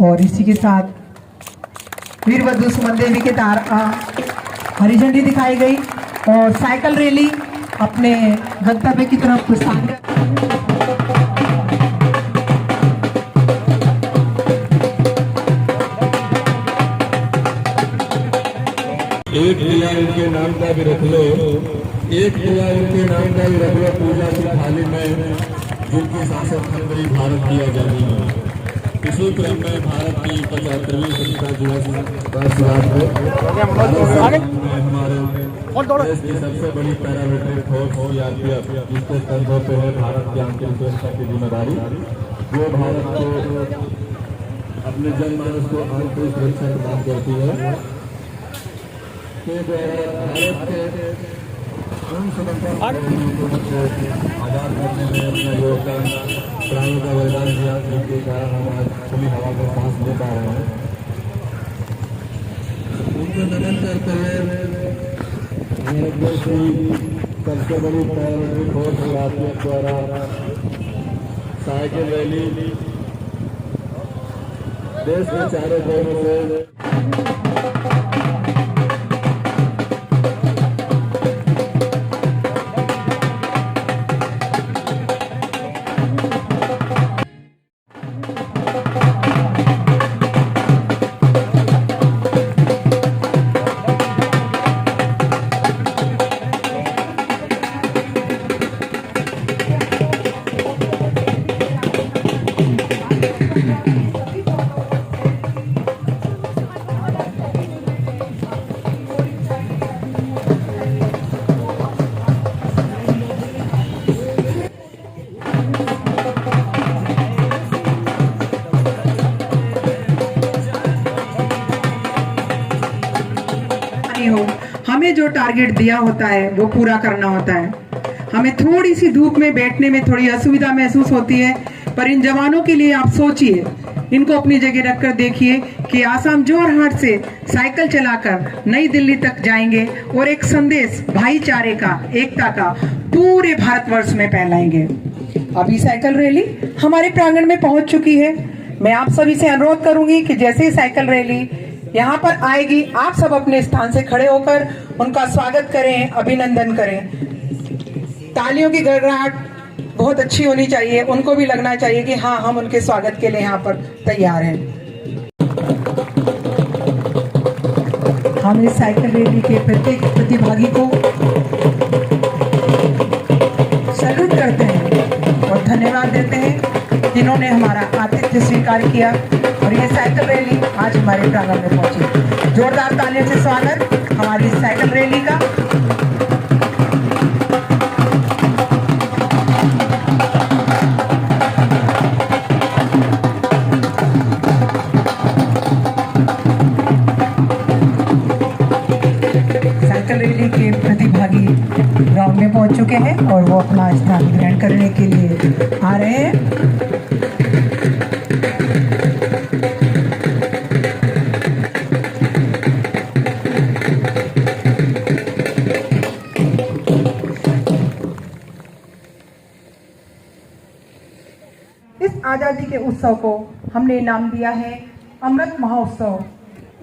और इसी के साथ वीरवधु सुमन देवी के हरी झंडी दिखाई गई और साइकिल रैली अपने गंतव्य की तरफ प्रस्थान कर। एक किला उनके नाम का भी रख लो, एक किला उनके नाम का भी रख लो पूजा की थाली में, जिनकी शासक खंडरी भारत की आजादी में। इसी क्रम में भारत की 75वीं स्वतंत्रता दिवस वर्षगांठ में हमारे देश की सबसे बड़ी पैरामिलिट्री फोर्स सीआरपीएफ, जिसके कंधों पे है भारत की आंतरिक सुरक्षा की जिम्मेदारी, जो भारत को अपने जनमानस को आंतरिक सुरक्षा प्रदान करती है। के द्वारा भारत के उन स्वतंत्रता आजाद करने में अपना योगदान प्राणों का बलिदान दिया, जिनके कारण हम आज खुली हवा में सांस ले पा रहे हैं। उनको नमन करते हुए भारत देश की सबसे बड़ी पैरामिलिट्री फोर्स सीआरपीएफ द्वारा साइकिल रैली देश के चारों कोनों से हमें जो टारगेट दिया होता है वो पूरा करना होता है। हमें थोड़ी सी धूप में बैठने में थोड़ी असुविधा महसूस होती है, पर इन जवानों के लिए आप सोचिए, इनको अपनी जगह रखकर देखिए कि आसाम जोरहाट से साइकिल चलाकर नई दिल्ली तक जाएंगे और एक संदेश भाईचारे का, एकता का पूरे भारतवर्ष में फैलाएंगे। अभी साइकिल रैली हमारे प्रांगण में पहुंच चुकी है। मैं आप सभी से अनुरोध करूंगी कि जैसे ही साइकिल रैली यहाँ पर आएगी, आप सब अपने स्थान से खड़े होकर उनका स्वागत करें, अभिनंदन करें। तालियों की गड़गड़ाहट बहुत अच्छी होनी चाहिए, उनको भी लगना चाहिए कि हाँ, हम उनके स्वागत के लिए यहाँ पर तैयार हैं। हम इस साइकिल रैली के प्रत्येक प्रतिभागी को सैल्यूट करते हैं और धन्यवाद देते हैं जिन्होंने हमारा आतिथ्य स्वीकार किया और ये साइकिल रैली आज हमारे प्रांगण में पहुंची। जोरदार तालियों से स्वागत हमारी साइकिल रैली का। साइकिल रैली के प्रतिभागी ग्राउंड में पहुंच चुके हैं और वो अपना स्थान ग्रहण करने के लिए आ रहे हैं। आजादी के उत्सव को हमने नाम दिया है अमृत महोत्सव।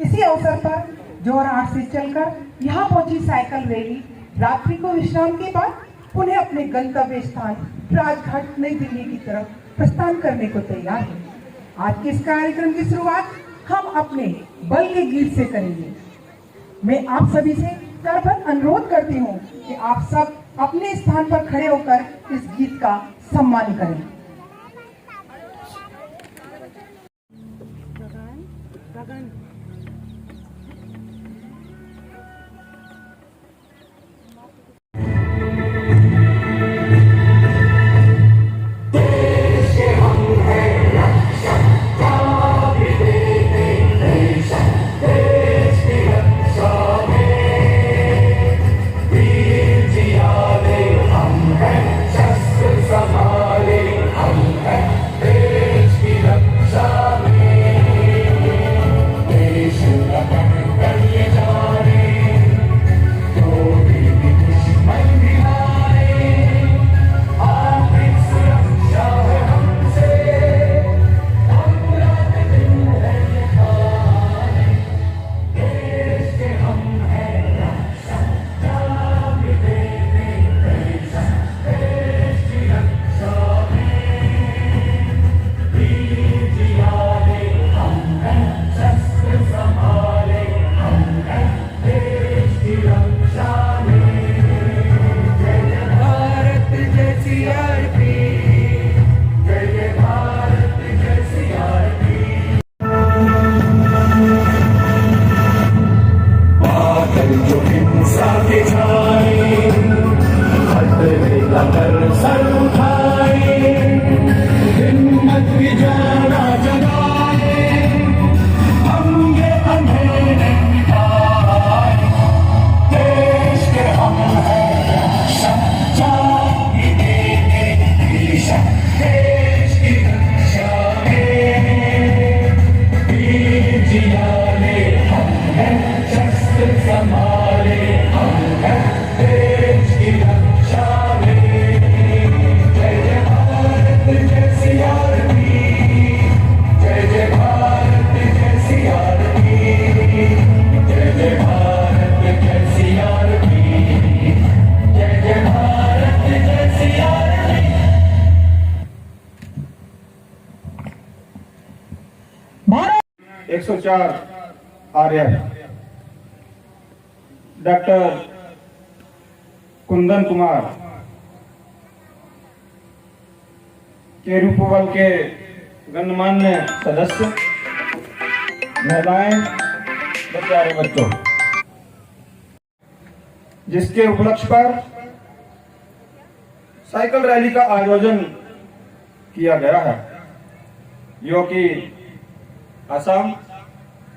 इसी अवसर पर जोरहाट से चलकर यहाँ पहुंची साइकिल रैली रात्रि को विश्राम के बाद पुनः अपने गंतव्य स्थान राजघाट नई दिल्ली की तरफ प्रस्थान करने को तैयार है। आज के इस कार्यक्रम की शुरुआत हम अपने बल के गीत से करेंगे। मैं आप सभी से करबद्ध अनुरोध करती हूँ कि आप सब अपने स्थान पर खड़े होकर इस गीत का सम्मान करें। 104 आर्य डॉक्टर कुंदन कुमार केरूपवल के गणमान्य सदस्य, महिलाएं व प्यारे बच्चों, जिसके उपलक्ष्य पर साइकिल रैली का आयोजन किया गया है, जो कि असम,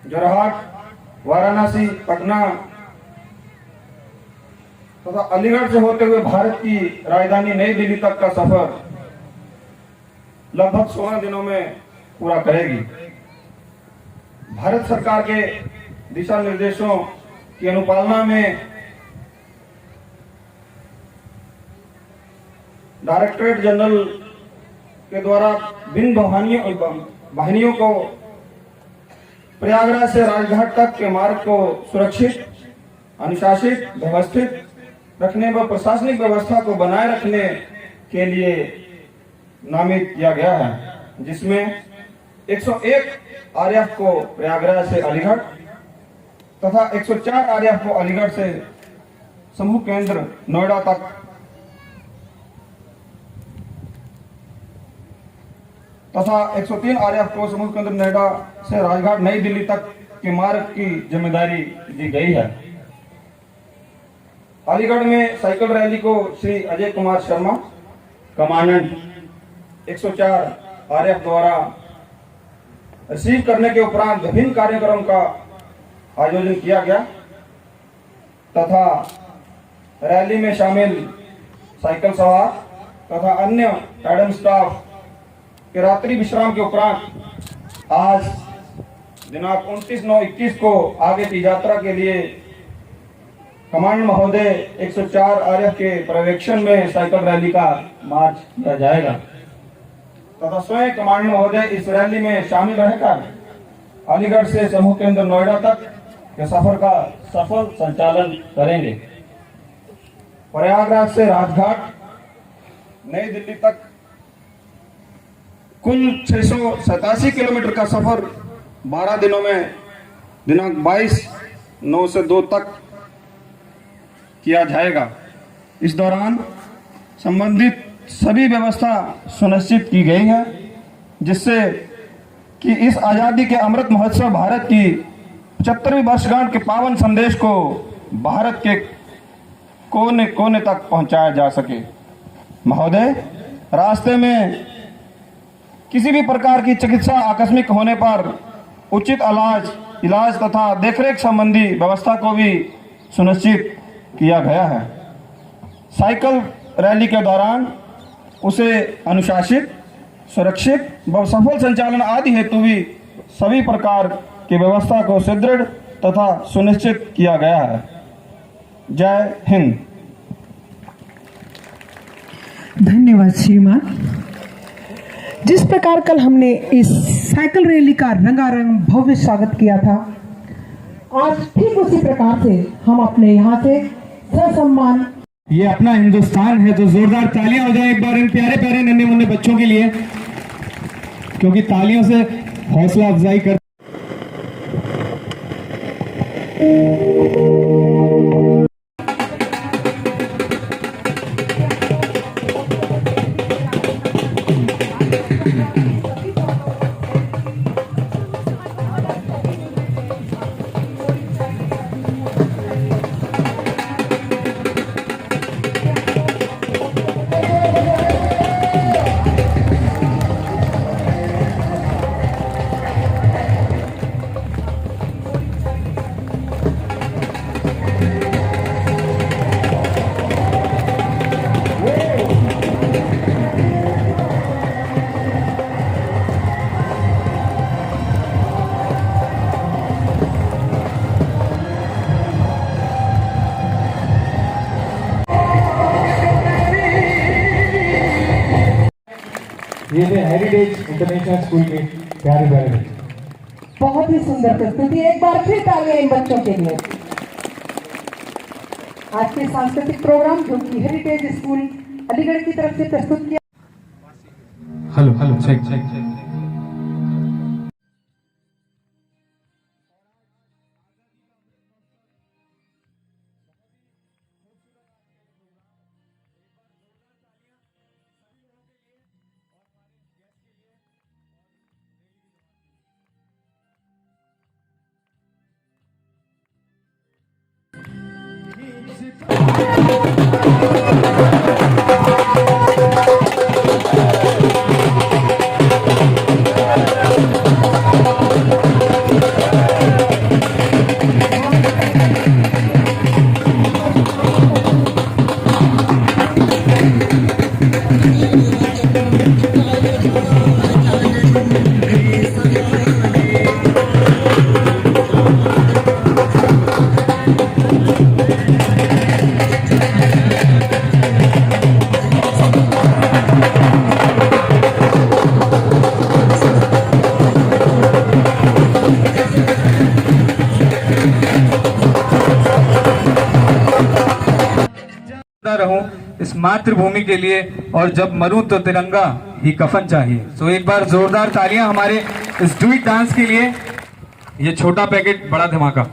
जोरहाट, वाराणसी, पटना तथा अलीगढ़ से होते हुए भारत की राजधानी नई दिल्ली तक का सफर लगभग 16 दिनों में पूरा करेगी। भारत सरकार के दिशा निर्देशों की अनुपालना में डायरेक्टरेट जनरल के द्वारा विभिन्न वाहिनियों को प्रयागराज से राजघाट तक के मार्ग को सुरक्षित, अनुशासित, व्यवस्थित रखने व प्रशासनिक व्यवस्था को बनाए रखने के लिए नामित किया गया है, जिसमें 101 आरएएफ को प्रयागराज से अलीगढ़ तथा 104 आरएएफ को अलीगढ़ से समूह केंद्र नोएडा तक तथा 103 आरएएफ को समूह केंद्र नोएडा से राजघाट नई दिल्ली तक के मार्ग की जिम्मेदारी दी गई है। अलीगढ़ में साइकिल रैली को श्री अजय कुमार शर्मा, कमांडेंट 104 आरएएफ द्वारा रिसीव करने के उपरांत विभिन्न कार्यक्रम का आयोजन किया गया तथा रैली में शामिल साइकिल सवार तथा अन्य एडम स्टाफ के रात्रि विश्राम के उपरांत आज दिनांक 29/9/21 को आगे की यात्रा के लिए कमांड महोदय 104 आरएएफ के पर्यवेक्षण में साइकिल रैली का मार्च किया जाएगा तथा स्वयं कमांड महोदय इस रैली में शामिल रहकर अलीगढ़ से समूह केंद्र नोएडा तक के सफर का सफल संचालन करेंगे। प्रयागराज से राजघाट नई दिल्ली तक कुल 687 किलोमीटर का सफर 12 दिनों में दिनांक 22/9 से 2 तक किया जाएगा। इस दौरान संबंधित सभी व्यवस्था सुनिश्चित की गई है, जिससे कि इस आज़ादी के अमृत महोत्सव भारत की 75वीं वर्षगांठ के पावन संदेश को भारत के कोने कोने तक पहुंचाया जा सके। महोदय, रास्ते में किसी भी प्रकार की चिकित्सा आकस्मिक होने पर उचित इलाज तथा देखरेख संबंधी व्यवस्था को भी सुनिश्चित किया गया है। साइकिल रैली के दौरान उसे अनुशासित, सुरक्षित व सफल संचालन आदि हेतु भी सभी प्रकार की व्यवस्था को सुदृढ़ तथा सुनिश्चित किया गया है। जय हिंद। धन्यवाद श्रीमान। जिस प्रकार कल हमने इस साइकिल रैली का रंगारंग भव्य स्वागत किया था, आज ठीक उसी प्रकार से हम अपने यहाँ से ससम्मान, ये अपना हिंदुस्तान है, तो जोरदार तालियां हो जाए एक बार इन प्यारे प्यारे नन्हे मुन्ने बच्चों के लिए, क्योंकि तालियों से हौसला अफजाई कर ये हेरिटेज इंटरनेशनल स्कूल के प्यारे प्यारे बच्चे। बहुत ही सुंदर प्रस्तुति। एक बार फिर तालियां इन बच्चों के लिए। आज के सांस्कृतिक प्रोग्राम जो कि हेरिटेज स्कूल अलीगढ़ की तरफ से प्रस्तुत किया। Hello check check check. मातृभूमि के लिए, और जब मरूं तो तिरंगा ही कफन चाहिए। तो एक बार जोरदार तालियां हमारे इस डू इट डांस के लिए। ये छोटा पैकेट बड़ा धमाका।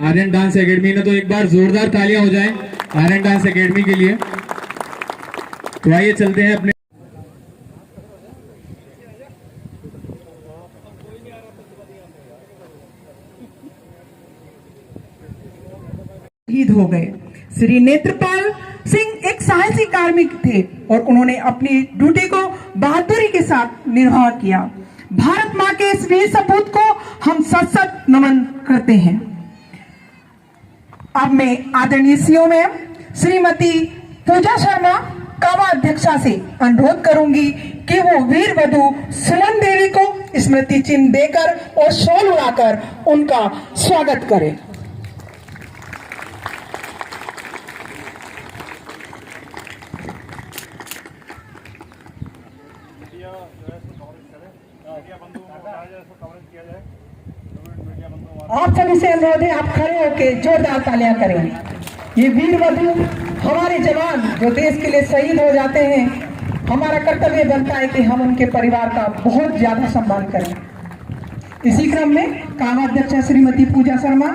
आर्यन डांस एकेडमी ने तो एक बार जोरदार तालियां हो जाएं आर्यन डांस एकेडमी के लिए। तो आइए चलते हैं अपने शहीद हो गए। श्री नेत्रपाल सिंह एक साहसी कार्मिक थे और उन्होंने अपनी ड्यूटी को बहादुरी के साथ निर्वाह किया। भारत मां के इस वीर सपूत को हम सत नमन करते हैं। अब मैं आदरणीय सीओ में श्रीमती पूजा शर्मा कावा अध्यक्षा से अनुरोध करूंगी कि वो वीर वधु सुमन देवी को स्मृति चिन्ह देकर और शॉल उड़ाकर उनका स्वागत करें। आप सभी से अनुरोध है, आप खड़े होकर जोरदार तालियां करें। ये वीर वधु हमारे जवान जो देश के लिए शहीद हो जाते हैं, हमारा कर्तव्य बनता है कि हम उनके परिवार का बहुत ज्यादा सम्मान करें। इसी क्रम में कामाध्यक्षा श्रीमती पूजा शर्मा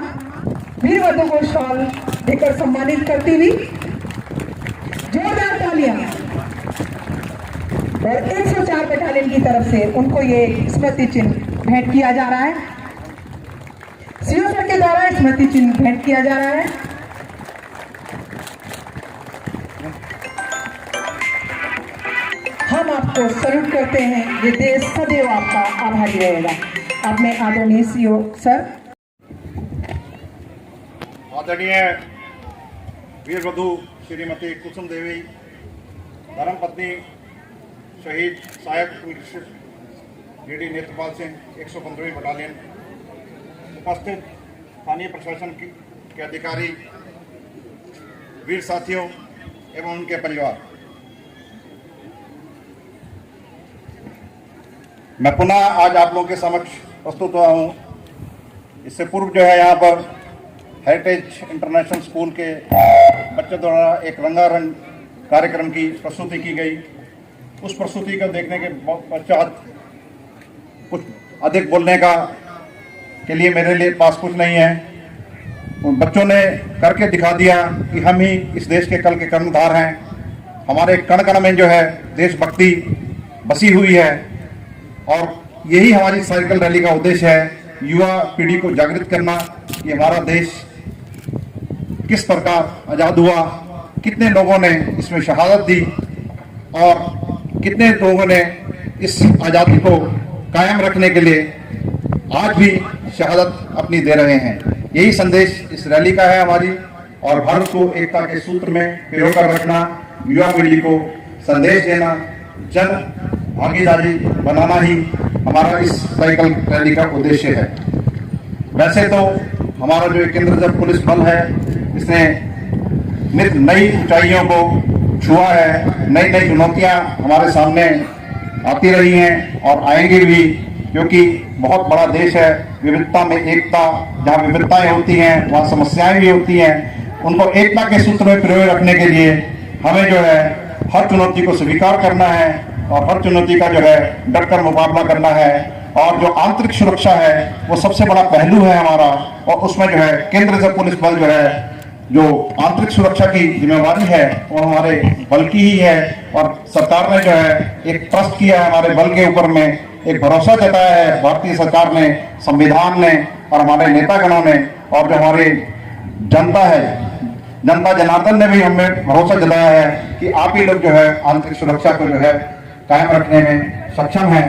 वीर वधु को शॉल देकर सम्मानित करती हुई जोरदार तालियां। और 104 बटालियन की तरफ से उनको ये स्मृति चिन्ह भेंट किया जा रहा है। सीओ सर के द्वारा स्मृति चिन्ह भेंट किया जा रहा है। हम आपको सल्यूट करते हैं। ये देश सदैव आपका आभारी रहेगा। अब मैं आदरणीय सीओ सर। आदरणीय वीर वधु श्रीमती कुसुम देवी, धर्मपत्नी शहीद सहायक डीडी नेत्रपाल सिंह 115वीं बटालियन, उपस्थित स्थानीय प्रशासन के अधिकारी, वीर साथियों एवं उनके परिवार, मैं पुनः आज आप लोगों के समक्ष प्रस्तुत हुआ हूँ। इससे पूर्व जो है यहाँ पर हेरिटेज इंटरनेशनल स्कूल के बच्चों द्वारा एक रंगारंग कार्यक्रम की प्रस्तुति की गई। उस प्रस्तुति को देखने के पश्चात कुछ अधिक बोलने के लिए मेरे लिए पास कुछ नहीं है। उन बच्चों ने करके दिखा दिया कि हम ही इस देश के कल के कर्णधार हैं। हमारे कण कण में जो है देशभक्ति बसी हुई है और यही हमारी साइकिल रैली का उद्देश्य है, युवा पीढ़ी को जागृत करना कि हमारा देश किस प्रकार आज़ाद हुआ, कितने लोगों ने इसमें शहादत दी और कितने लोगों ने इस आज़ादी को कायम रखने के लिए आज भी शहादत अपनी दे रहे हैं। यही संदेश इस रैली का है हमारी, और भारत को एकता के सूत्र में पिरो कर रखना, युवा पीढ़ी को संदेश देना, जन भागीदारी बनाना ही हमारा इस साइकिल रैली का उद्देश्य है। वैसे तो हमारा जो केंद्र रिजर्व पुलिस बल है, इसने नित नई ऊंचाइयों को छुआ है। नई नई चुनौतियां हमारे सामने आती रही हैं और आएंगी भी, क्योंकि बहुत बड़ा देश है। विविधता में एकता, जहाँ विविधताएं होती हैं वहाँ समस्याएं भी होती हैं। उनको एकता के सूत्र में पिरोए रखने के लिए हमें जो है हर चुनौती को स्वीकार करना है और हर चुनौती का जो है डटकर मुकाबला करना है। और जो आंतरिक सुरक्षा है वो सबसे बड़ा पहलू है हमारा। और उसमें जो है केंद्र रिजर्व पुलिस बल जो है, जो आंतरिक सुरक्षा की जिम्मेवारी है वो हमारे बल की ही है। और सरकार ने जो है एक ट्रस्ट किया है हमारे बल के ऊपर में, एक भरोसा जताया है भारतीय सरकार ने, संविधान ने और हमारे नेतागणों ने, और जो हमारी जनता है, जनता जनार्दन ने भी हमें भरोसा जताया है कि आप ही लोग जो है आंतरिक सुरक्षा को जो है कायम रखने में सक्षम हैं।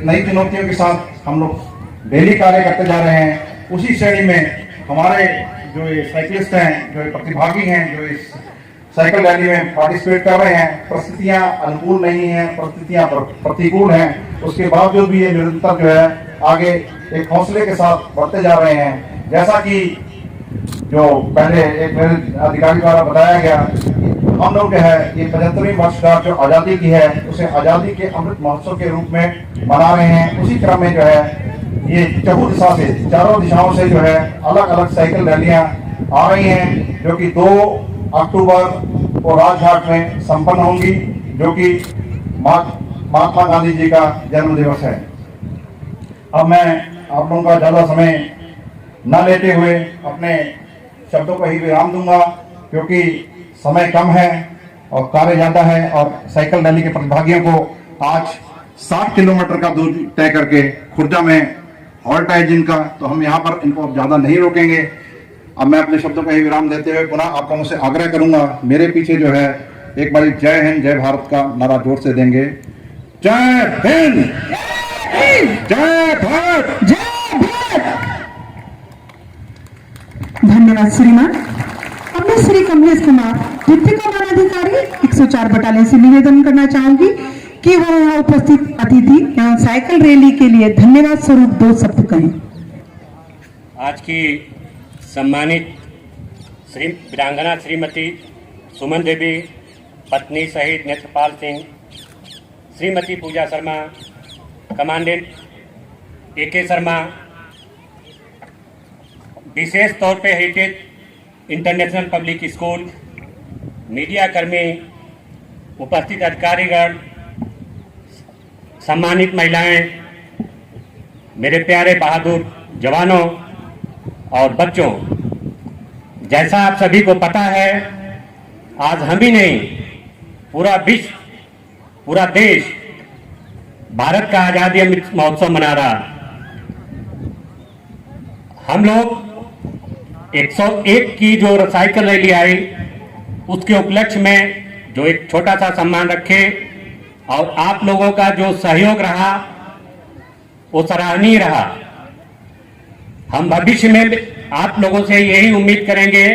नई चुनौतियों के साथ हम लोग डेली कार्य करते जा रहे हैं। उसी श्रेणी में हमारे जो ये साइकिलिस्ट हैं, जो ये प्रतिभागी हैं, जो इस साइकिल रैली में पार्टिसिपेट कर रहे हैं, परिस्थितियां अनुकूल नहीं हैं, परिस्थितियां प्रतिकूल हैं, उसके बावजूद भी ये निरंतर जो है आगे एक हौसले के साथ बढ़ते जा रहे हैं। जैसा कि जो पहले एक मेरे अधिकारी द्वारा बताया गया, हम लोग जो है ये 75वीं वर्षगांठ जो आज़ादी की है उसे आज़ादी के अमृत महोत्सव के रूप में मना रहे हैं। उसी क्रम में जो है ये चहुदिशा से, चारों दिशाओं से जो है अलग अलग साइकिल रैलियां आ रही हैं, जो कि 2 अक्टूबर को राजघाट में संपन्न होंगी, जो कि महात्मा गांधी जी का जन्म दिवस है। अब मैं आप लोगों का ज्यादा समय न लेते हुए अपने शब्दों को ही विराम दूंगा, क्योंकि समय कम है और कार्य ज्यादा है। और साइकिल रैली के प्रतिभागियों को आज 60 किलोमीटर का दूर तय करके खुर्जा में हॉल्ट है जिनका, तो हम यहाँ पर इनको ज्यादा नहीं रोकेंगे। अब मैं अपने शब्दों का ही विराम देते हुए पुनः आप लोगों से आग्रह करूंगा, मेरे पीछे जो है एक बार जय हिंद जय भारत का नारा जोर से देंगे। जय हिंद, जय भारत, जय भारत। धन्यवाद श्रीमान। अब मैं श्री कमलेश कुमार, डिप्टी कमांडाधिकारी 104 बटालियन से निवेदन करना चाहूंगी कि वह यहाँ उपस्थित अतिथि यहाँ साइकिल रैली के लिए धन्यवाद स्वरूप 2 शब्द कहें। आज की सम्मानित श्री वीरांगना श्रीमती सुमन देवी, पत्नी शहीद नेत्रपाल सिंह, श्रीमती पूजा शर्मा, कमांडेंट AK शर्मा, विशेष तौर पे heritage international public school, media कर्मी, उपस्थित अधिकारीगण, सम्मानित महिलाएं, मेरे प्यारे बहादुर जवानों और बच्चों, जैसा आप सभी को पता है, आज हम ही नहीं पूरा विश्व, पूरा देश भारत का आजादी अमृत महोत्सव मना रहा। हम लोग 101 की जो साइकिल रैली आई उसके उपलक्ष्य में जो एक छोटा सा सम्मान रखे, और आप लोगों का जो सहयोग रहा वो सराहनीय रहा। हम भविष्य में आप लोगों से यही उम्मीद करेंगे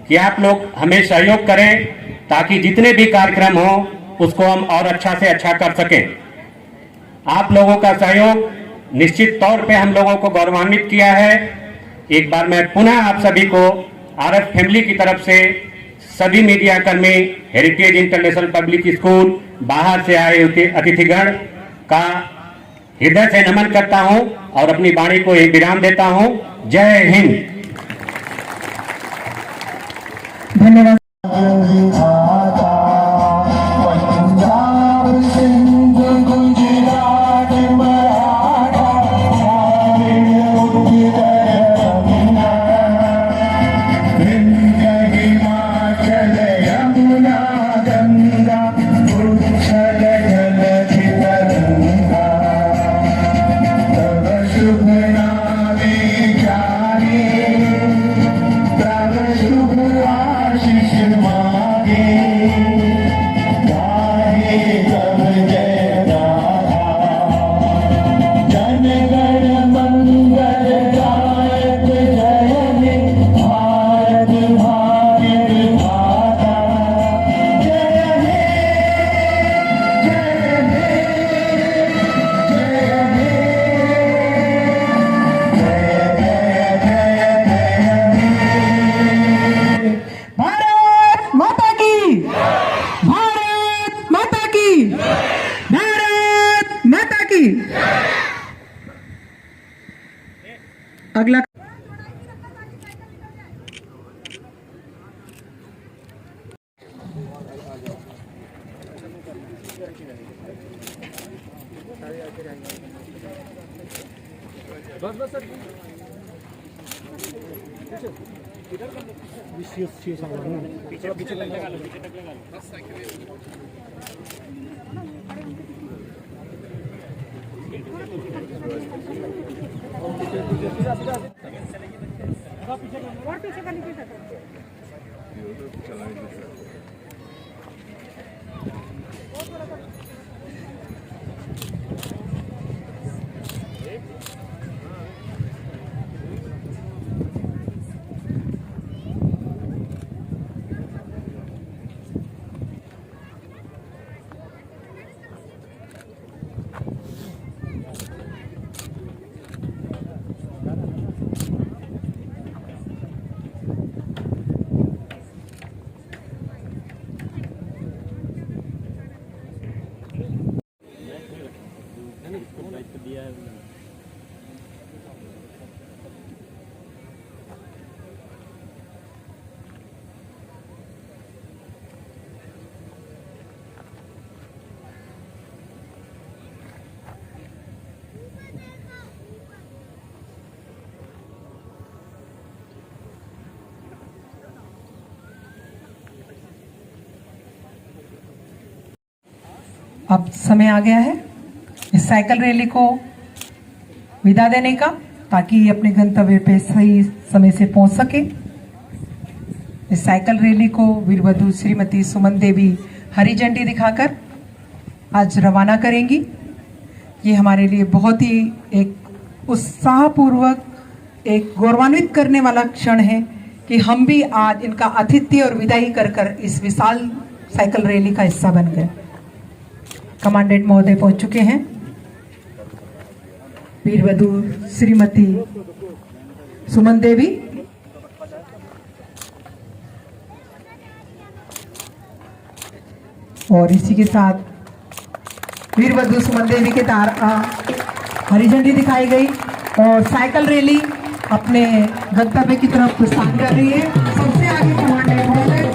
कि आप लोग हमें सहयोग करें, ताकि जितने भी कार्यक्रम हो उसको हम और अच्छा से अच्छा कर सकें। आप लोगों का सहयोग निश्चित तौर पे हम लोगों को गौरवान्वित किया है। एक बार मैं पुनः आप सभी को आरएफ फैमिली की तरफ से, सभी मीडिया कर्मी, हेरिटेज इंटरनेशनल पब्लिक स्कूल, बाहर से आए हुए अतिथिगण का हृदय से नमन करता हूं और अपनी वाणी को एक विराम देता हूं। जय हिंद। धन्यवाद। अगला अब समय आ गया है इस साइकिल रैली को विदा देने का, ताकि ये अपने गंतव्य पे सही समय से पहुंच सके। इस साइकिल रैली को वीरवधु श्रीमती सुमन देवी हरी झंडी दिखाकर आज रवाना करेंगी। ये हमारे लिए बहुत ही एक उत्साहपूर्वक, एक गौरवान्वित करने वाला क्षण है कि हम भी आज इनका आतिथ्य और विदाई कर इस विशाल साइकिल रैली का हिस्सा बन गए। कमांडेंट महोदय पहुंच चुके हैं। वीरवधु श्रीमती सुमन देवी, और इसी के साथ वीरवधु सुमन देवी के द्वारा हरी झंडी दिखाई गई और साइकिल रैली अपने गंतव्य की तरफ प्रस्थान कर रही है। सबसे आगे कमांडेंट महोदय।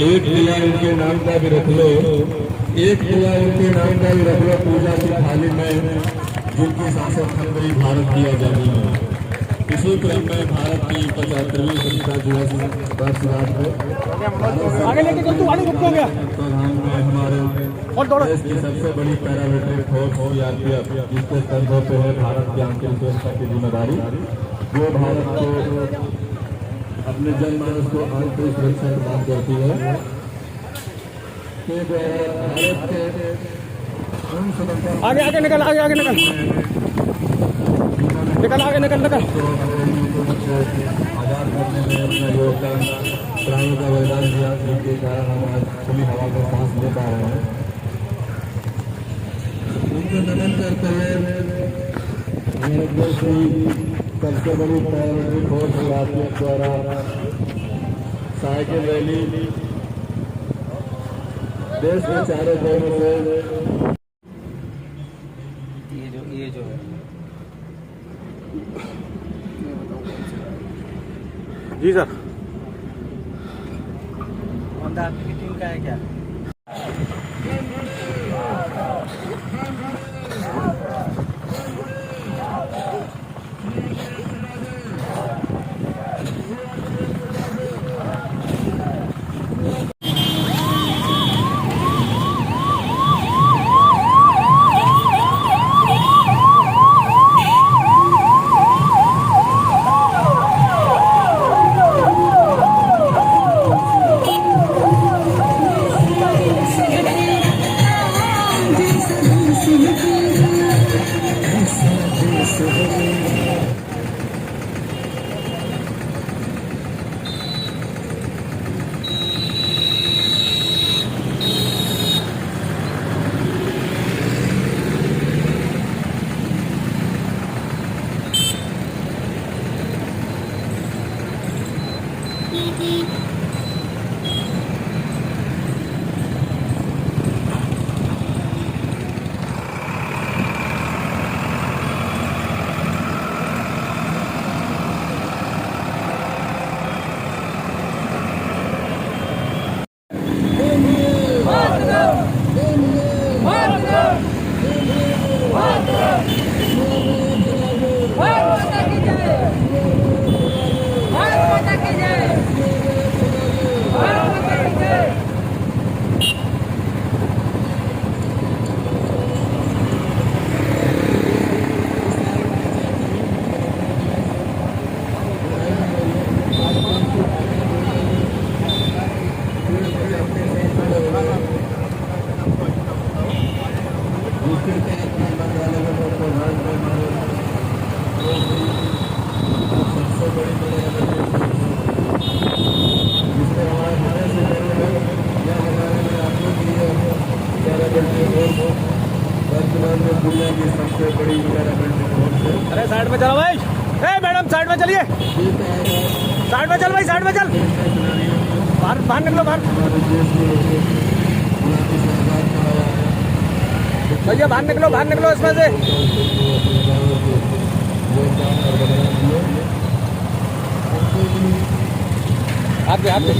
एक किला इनके नाम का भी रख लो, एक किला इनके नाम का भी रख लो पूजा की थाली में, जिनकी शासक खंडरी भारत की आजादी में। इसी क्रम में भारत की 75वीं स्वतंत्रता दिवस वर्षगांठ को प्रधान में हमारे देश की सबसे बड़ी पैरामिलिट्री फोर्स सीआरपीएफ, जिसके कंधों पे है भारत की आंतरिक सुरक्षा की जिम्मेदारी, जो भारत को अपने जनमानस को आंतरिक सुरक्षा प्रदान करती है। भारत के आगे निकल निकल आगे निकल आजाद करने में अपना योगदान प्राणों का बलिदान दिया, जिनके कारण हम आज खुली हवा में सांस ले पा रहे हैं। उनको नमन करते हुए हमारे देश की सबसे बड़ी पैरामिलिट्री फोर्स राष्ट्रीय द्वारा साइकिल रैली देश के चारों कोनों से ये जो है जी सर। आपकी टीम का है क्या? अरे साइड में चलो भाई, मैडम साइड में चलिए, साइड में चल भाई, साइड में चल, बाहर बाहर निकलो, बाहर भैया बाहर निकलो इसमें से। आगे आगे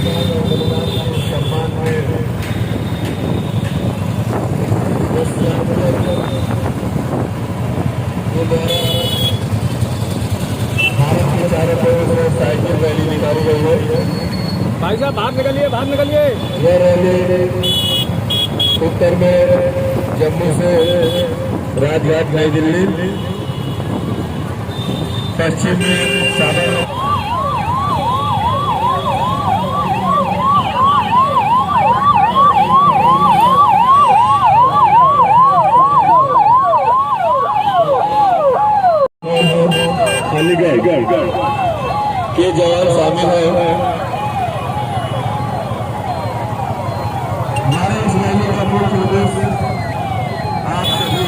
भारत के चारों कोनों से साइकिल रैली निकाली गई है। भाई साहब बाहर निकलिए। यह रैली उत्तर में जम्मू से राजघाट नई दिल्ली, पश्चिम में साबरमती के जवान शामिल हैं। हमारे इस रैली का मुख्य उद्देश्य आप सभी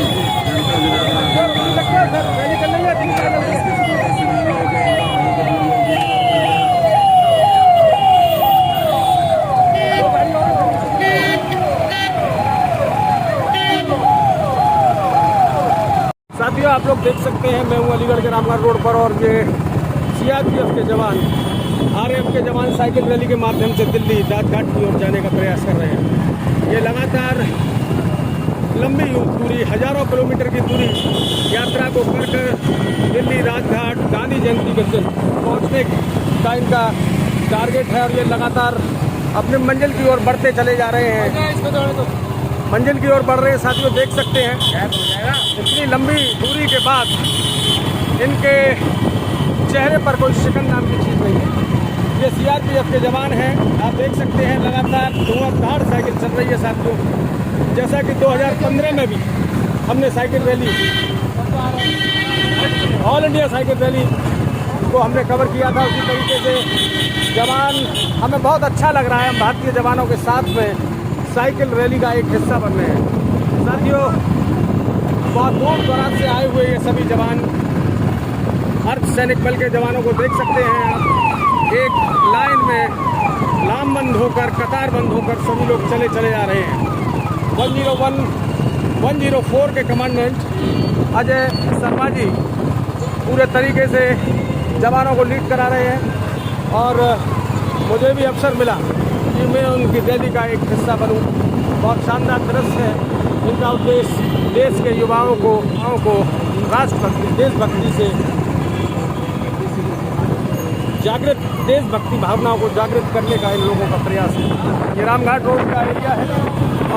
साथियों, आप लोग देख सकते हैं मैं हूँ अलीगढ़ के रामगढ़ रोड पर, और ये सीआरपीएफ के जवान, आरएएफ के जवान साइकिल रैली के माध्यम से दिल्ली राजघाट की ओर जाने का प्रयास कर रहे हैं। ये लगातार लंबी दूरी, हजारों किलोमीटर की दूरी यात्रा को कर दिल्ली राजघाट गांधी जयंती के दिन पहुंचने का इनका टारगेट है, और ये लगातार अपने मंजिल की ओर बढ़ते चले जा रहे हैं, मंजिल की ओर बढ़ रहे हैं। साथियों देख सकते हैं इतनी लंबी दूरी के बाद इनके चेहरे पर कोई शिकन नाम की चीज़ नहीं है। ये सीआरपीएफ के जवान हैं, आप देख सकते हैं लगातार धुआंधार साइकिल चल रही है। साथियों जैसा कि 2015 में भी हमने cycle rally, all India cycle rally को हमने कवर किया था। उसी तरीके से जवान, हमें बहुत अच्छा लग रहा है, हम भारतीय जवानों के साथ में साइकिल रैली का एक हिस्सा बन रहे हैं। साथियों, बहुत दूर दराज से आए हुए ये सभी जवान, अर्धसैनिक बल के जवानों को देख सकते हैं आप, एक लाइन में लामबंद होकर, कतारबंद होकर सभी लोग चले जा रहे हैं। 104 के कमांडेंट अजय शर्मा जी पूरे तरीके से जवानों को लीड करा रहे हैं और मुझे भी अवसर मिला कि मैं उनकी रैली का एक हिस्सा बनूं। बहुत शानदार दृश्य है। इनका उद्देश्य देश के युवाओं को राष्ट्रभक्ति, देशभक्ति से जागृत, देशभक्ति भावनाओं को जागृत करने का इन लोगों का प्रयास है। ये रामघाट रोड का एरिया है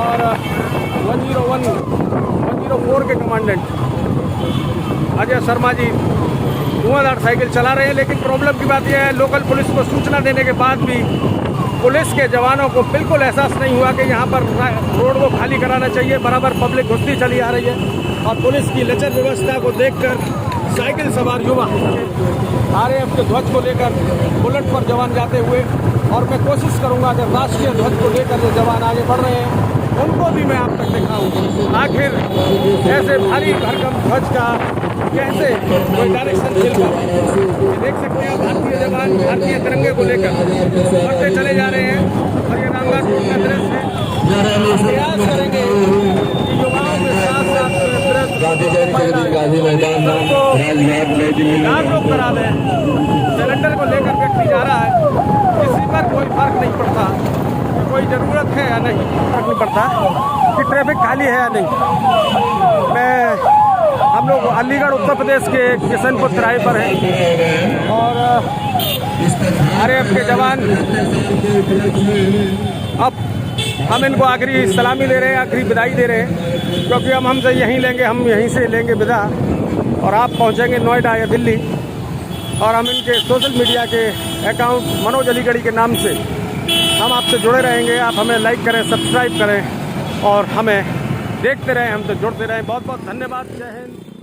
और 104 के कमांडेंट अजय शर्मा जी धुआंधार साइकिल चला रहे हैं। लेकिन प्रॉब्लम की बात यह है, लोकल पुलिस को सूचना देने के बाद भी पुलिस के जवानों को बिल्कुल एहसास नहीं हुआ कि यहाँ पर रोड को खाली कराना चाहिए। बराबर पब्लिक घुसती चली आ रही है और पुलिस की लचर व्यवस्था को देखकर साइकिल सवार युवा आरएएफ के ध्वज को लेकर बुलेट पर जवान जाते हुए, और मैं कोशिश करूंगा कि राष्ट्रीय ध्वज को लेकर जो जवान आगे बढ़ रहे हैं उनको भी मैं आप तक दिखाऊं। आखिर ऐसे भारी भरकम ध्वज का कैसे कोई डायरेक्शन मिलता है। देख सकते हैं भारतीय जवान भारतीय तिरंगे को लेकर बढ़ते चले जा रहे हैं और ये रामघाट रोड का दृश्य है। प्रयास करेंगे कि युवाओं के साथ साथ गांधी मैदान लोग करा दें। सिलेंडर को लेकर व्यक्ति जा रहा है, किसी पर कोई फर्क नहीं पड़ता कि कोई ज़रूरत है या नहीं, फर्क नहीं पड़ता कि ट्रैफिक खाली है या नहीं। हम लोग अलीगढ़ उत्तर प्रदेश के किशनपुर तिराहे पर हैं और आरएएफ के जवान, अब हम इनको आखिरी सलामी दे रहे हैं, आखिरी विदाई दे रहे हैं, क्योंकि हम हमसे यहीं लेंगे, हम यहीं से लेंगे विदा और आप पहुंचेंगे नोएडा या दिल्ली। और हम इनके सोशल मीडिया के अकाउंट मनोज अलीगढ़ी के नाम से हम आपसे जुड़े रहेंगे। आप हमें लाइक करें, सब्सक्राइब करें और हमें देखते रहें, हमसे जुड़ते रहें। बहुत बहुत धन्यवाद। जय हिंद।